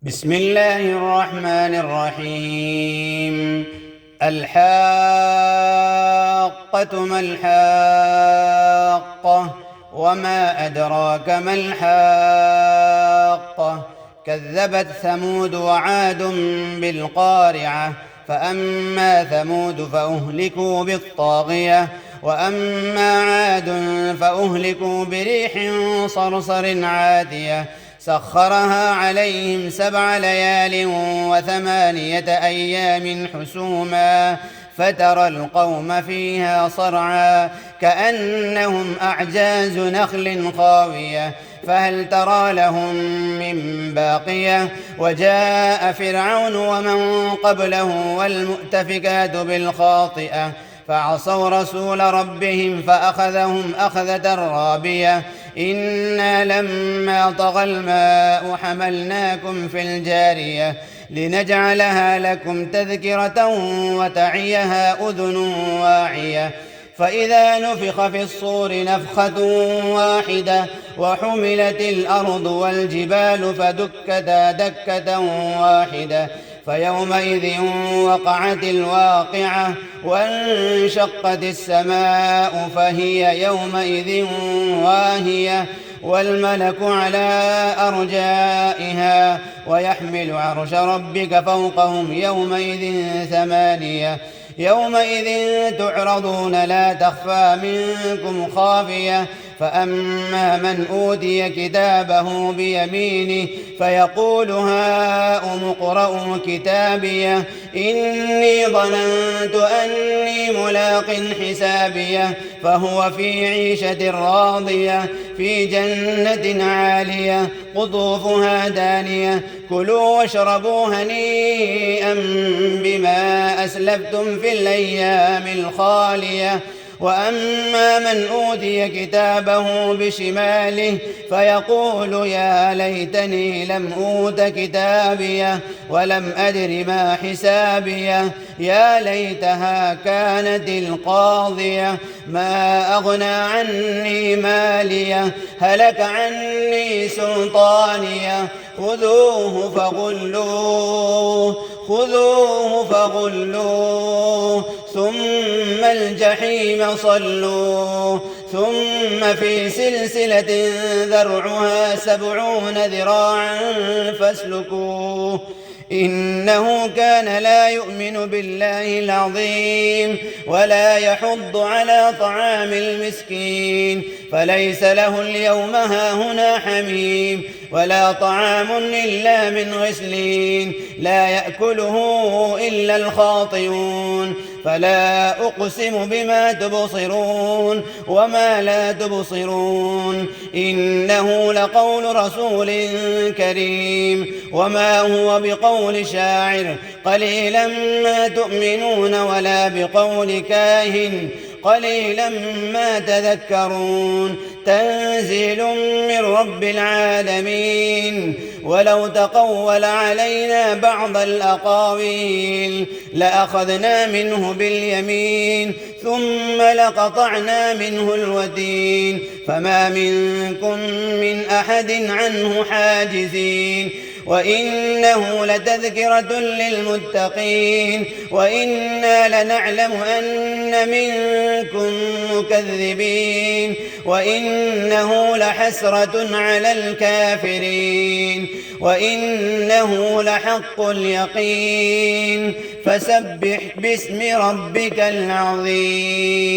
بسم الله الرحمن الرحيم. الحاقة ما الحاقة وما أدراك ما الحاقة. كذبت ثمود وعاد بالقارعة فأما ثمود فأهلكوا بالطاغية وأما عاد فأهلكوا بريح صرصر عاتية سخرها عليهم 7 ليال و8 أيام حسوما فترى القوم فيها صرعا كأنهم أعجاز نخل خاوية فهل ترى لهم من باقية. وجاء فرعون ومن قبله والمؤتفكات بالخاطئة فعصوا رسول ربهم فأخذهم أخذة رابية. إنا لما طغى الماء حملناكم في الجارية لنجعلها لكم تذكرة وتعيها أذن واعية. فإذا نفخ في الصور نفخة واحدة وحملت الأرض والجبال فدكتا دكة واحدة فيومئذ وقعت الواقعة وانشقت السماء فهي يومئذ واهية والملك على أرجائها ويحمل عرش ربك فوقهم يومئذ 8. يومئذ تعرضون لا تخفى منكم خافية. فأما من أوتي كتابه بيمينه فيقول هاؤم اقرءوا كتابيه إني ظننت أني ملاق حسابيه فهو في عيشة راضية في جنة عالية قطوفها دانية كلوا واشربوا هنيئا بما أسلفتم في الأيام الخالية. وأما من أوتي كتابه بشماله فيقول يا ليتني لم أوت كتابيه ولم أدر ما حسابيه يا ليتها كانت القاضية ما أغنى عني ماليه هلك عني سلطانيه خذوه فغلوه ثم الجحيم صلوه ثم في سلسلة ذرعها 70 ذراعا فاسلكوه إنه كان لا يؤمن بالله العظيم ولا يحض على طعام المسكين فليس له اليوم هاهنا حميم ولا طعام إلا من غسلين لا يأكله إلا الخاطئون. فلا أقسم بما تبصرون وما لا تبصرون إنه لقول رسول كريم وما هو بقول شاعر قليلا ما تؤمنون ولا بقول كاهن قليلا ما تذكرون تنزيل من رب العالمين. ولو تقول علينا بعض الأقاويل لأخذنا منه باليمين ثم لقطعنا منه الوتين فما منكم من أحد عنه حاجزين. وإنه لتذكرة للمتقين وإنا لنعلم أن منكم مكذبين وإنه لحسرة على الكافرين وإنه لحق اليقين. فسبح باسم ربك العظيم.